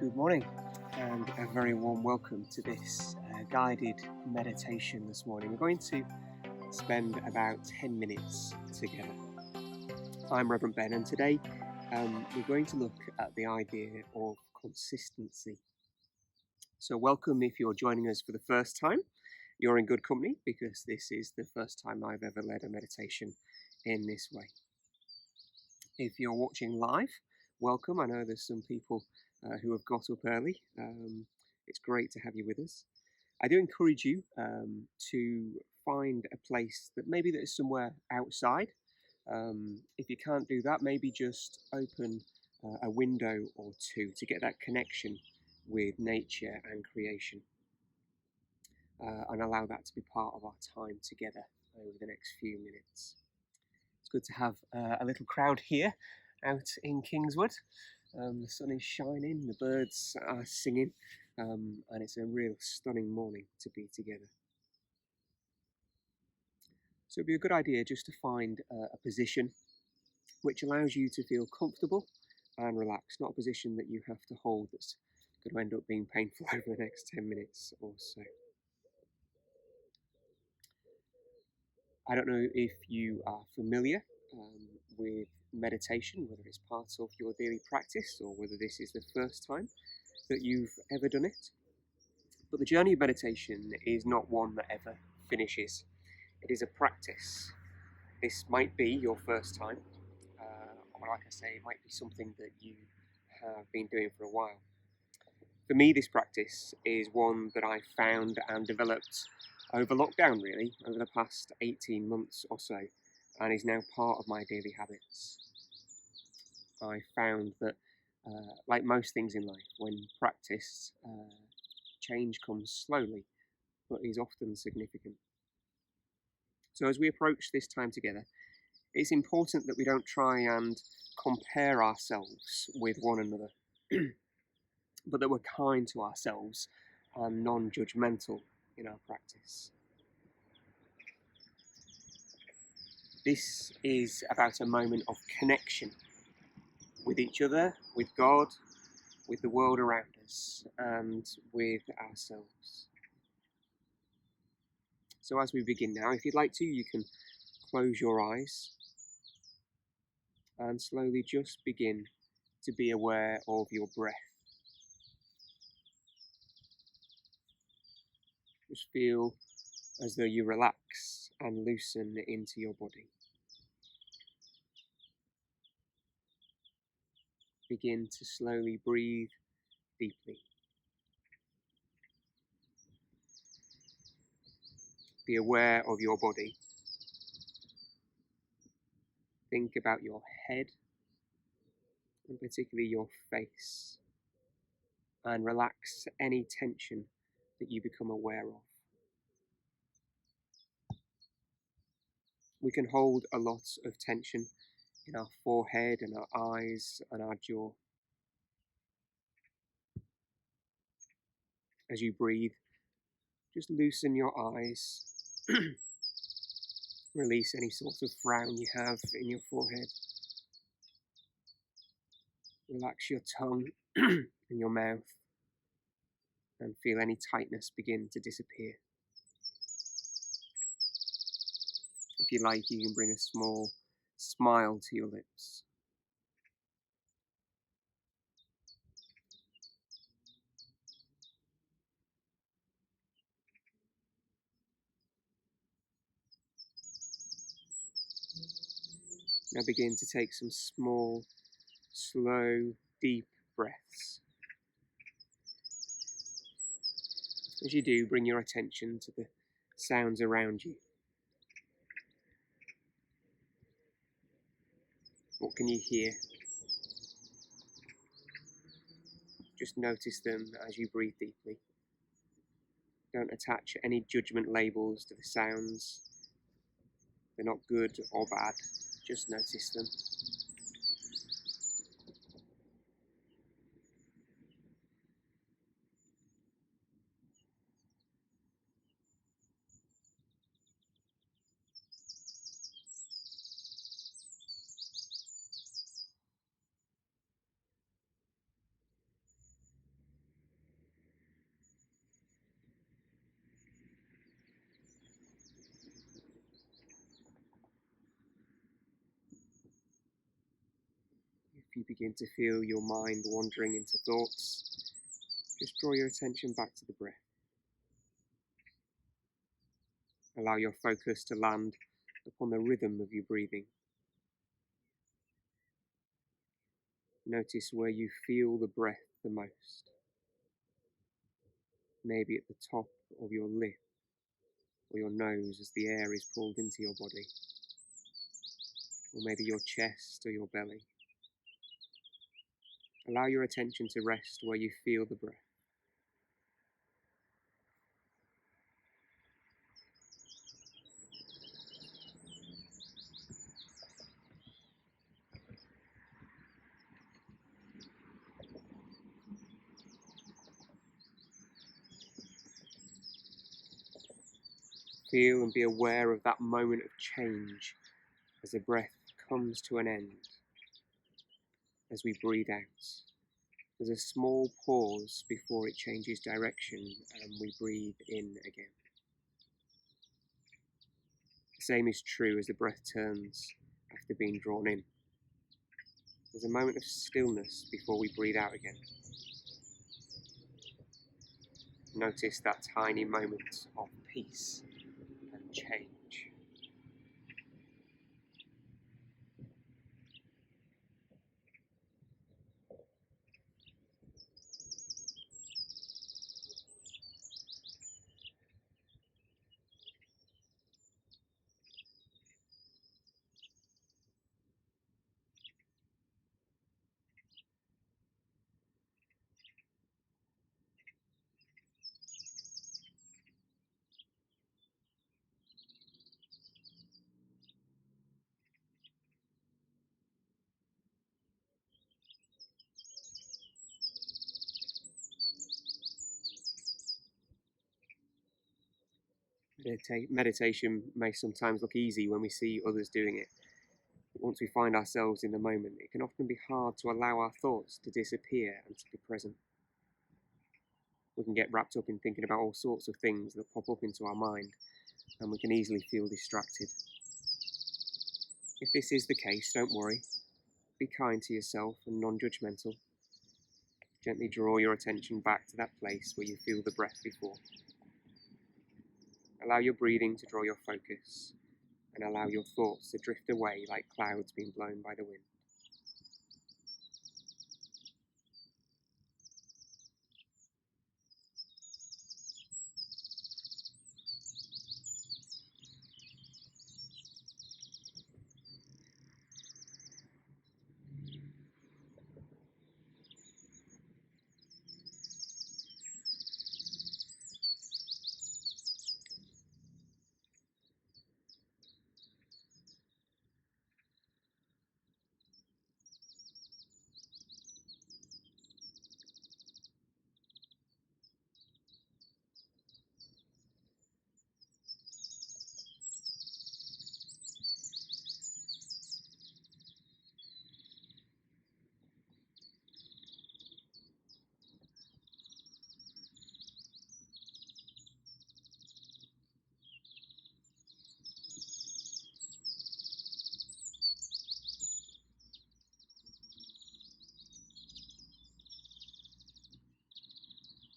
Good morning and a very warm welcome to this guided meditation this morning. We're going to spend about 10 minutes together. I'm Revd Ben, and today we're going to look at the idea of consistency. So welcome if you're joining us for the first time. You're in good company because this is the first time I've ever led a meditation in this way. If you're watching live, welcome. I know there's some people who have got up early. It's great to have you with us. I do encourage you to find a place that is somewhere outside. If you can't do that, maybe just open a window or two to get that connection with nature and creation, and allow that to be part of our time together over the next few minutes. It's good to have a little crowd here out in Kingswood. The sun is shining, the birds are singing, and it's a real stunning morning to be together. So it'd be a good idea just to find a position which allows you to feel comfortable and relaxed, not a position that you have to hold that's going to end up being painful over the next 10 minutes or so. I don't know if you are familiar with meditation, whether it's part of your daily practice or whether this is the first time that you've ever done it. But the journey of meditation is not one that ever finishes. It is a practice. This might be your first time, or like I say, it might be something that you have been doing for a while. For me, this practice is one that I found and developed over lockdown, really, over the past 18 months or so, and is now part of my daily habits. I found that, like most things in life, when practiced, change comes slowly, but is often significant. So as we approach this time together, it's important that we don't try and compare ourselves with one another, but that we're kind to ourselves and non-judgmental in our practice. This is about a moment of connection with each other, with God, with the world around us, and with ourselves. So as we begin now, if you'd like to, you can close your eyes and slowly just begin to be aware of your breath. Just feel as though you relax and loosen into your body. Begin to slowly breathe deeply. Be aware of your body. Think about your head, and particularly your face, and relax any tension that you become aware of. We can hold a lot of tension in our forehead and our eyes and our jaw. As you breathe, just loosen your eyes. Release any sort of frown you have in your forehead. Relax your tongue and your mouth, and feel any tightness begin to disappear. If you like, you can bring a small smile to your lips. Now begin to take some small, slow, deep breaths. As you do, bring your attention to the sounds around you. What can you hear? Just notice them as you breathe deeply. Don't attach any judgment labels to the sounds. They're not good or bad. Just notice them. If you begin to feel your mind wandering into thoughts, just draw your attention back to the breath. Allow your focus to land upon the rhythm of your breathing. Notice where you feel the breath the most. Maybe at the top of your lip or your nose as the air is pulled into your body. Or maybe your chest or your belly. Allow your attention to rest where you feel the breath. Feel and be aware of that moment of change as the breath comes to an end. As we breathe out, there's a small pause before it changes direction and we breathe in again. The same is true as the breath turns after being drawn in. There's a moment of stillness before we breathe out again. Notice that tiny moment of peace and change. Meditation may sometimes look easy when we see others doing it, but once we find ourselves in the moment, it can often be hard to allow our thoughts to disappear and to be present. We can get wrapped up in thinking about all sorts of things that pop up into our mind, and we can easily feel distracted. If this is the case, don't worry. Be kind to yourself and non-judgmental. Gently draw your attention back to that place where you feel the breath before. Allow your breathing to draw your focus, and allow your thoughts to drift away like clouds being blown by the wind.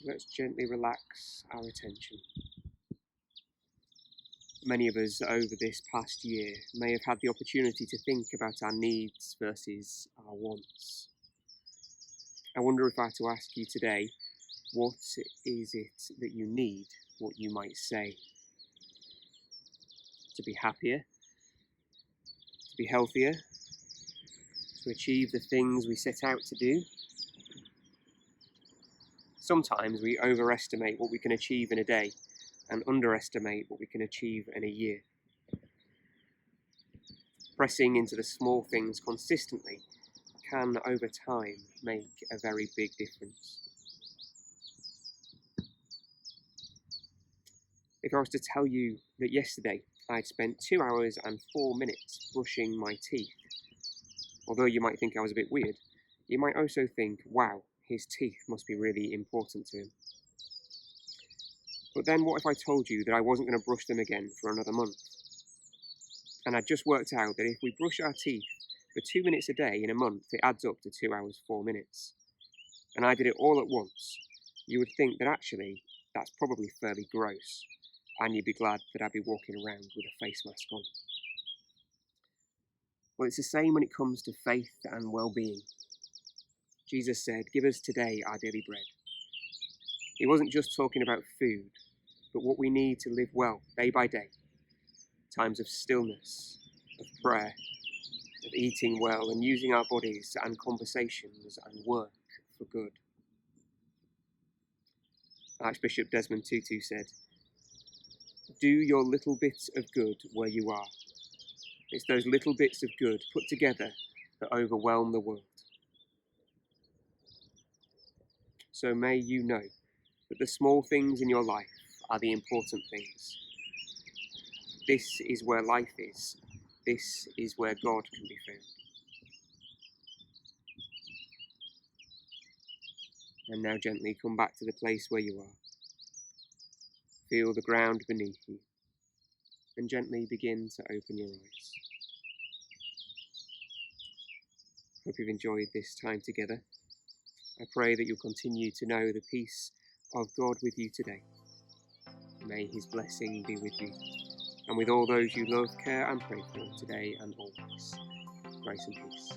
So let's gently relax our attention. Many of us over this past year may have had the opportunity to think about our needs versus our wants. I wonder if I had to ask you today, what is it that you need, what you might say? To be happier, to be healthier, to achieve the things we set out to do? Sometimes we overestimate what we can achieve in a day and underestimate what we can achieve in a year. Pressing into the small things consistently can, over time, make a very big difference. If I was to tell you that yesterday I'd spent 2 hours and 4 minutes brushing my teeth, although you might think I was a bit weird, you might also think, wow, his teeth must be really important to him. But then what if I told you that I wasn't going to brush them again for another month? And I'd just worked out that if we brush our teeth For 2 minutes a day in a month, it adds up to 2 hours, 4 minutes. And I did it all at once. You would think that actually that's probably fairly gross, and you'd be glad that I'd be walking around with a face mask on. Well, it's the same when it comes to faith and well-being. Jesus said, "Give us today our daily bread." He wasn't just talking about food, but what we need to live well day by day. Times of stillness, of prayer, of eating well and using our bodies and conversations and work for good. Archbishop Desmond Tutu said, "Do your little bits of good where you are. It's those little bits of good put together that overwhelm the world." So may you know that the small things in your life are the important things. This is where life is. This is where God can be found. And now gently come back to the place where you are. Feel the ground beneath you, and gently begin to open your eyes. Hope you've enjoyed this time together. I pray that you'll continue to know the peace of God with you today. May his blessing be with you, and with all those you love, care and pray for today and always. Grace and peace.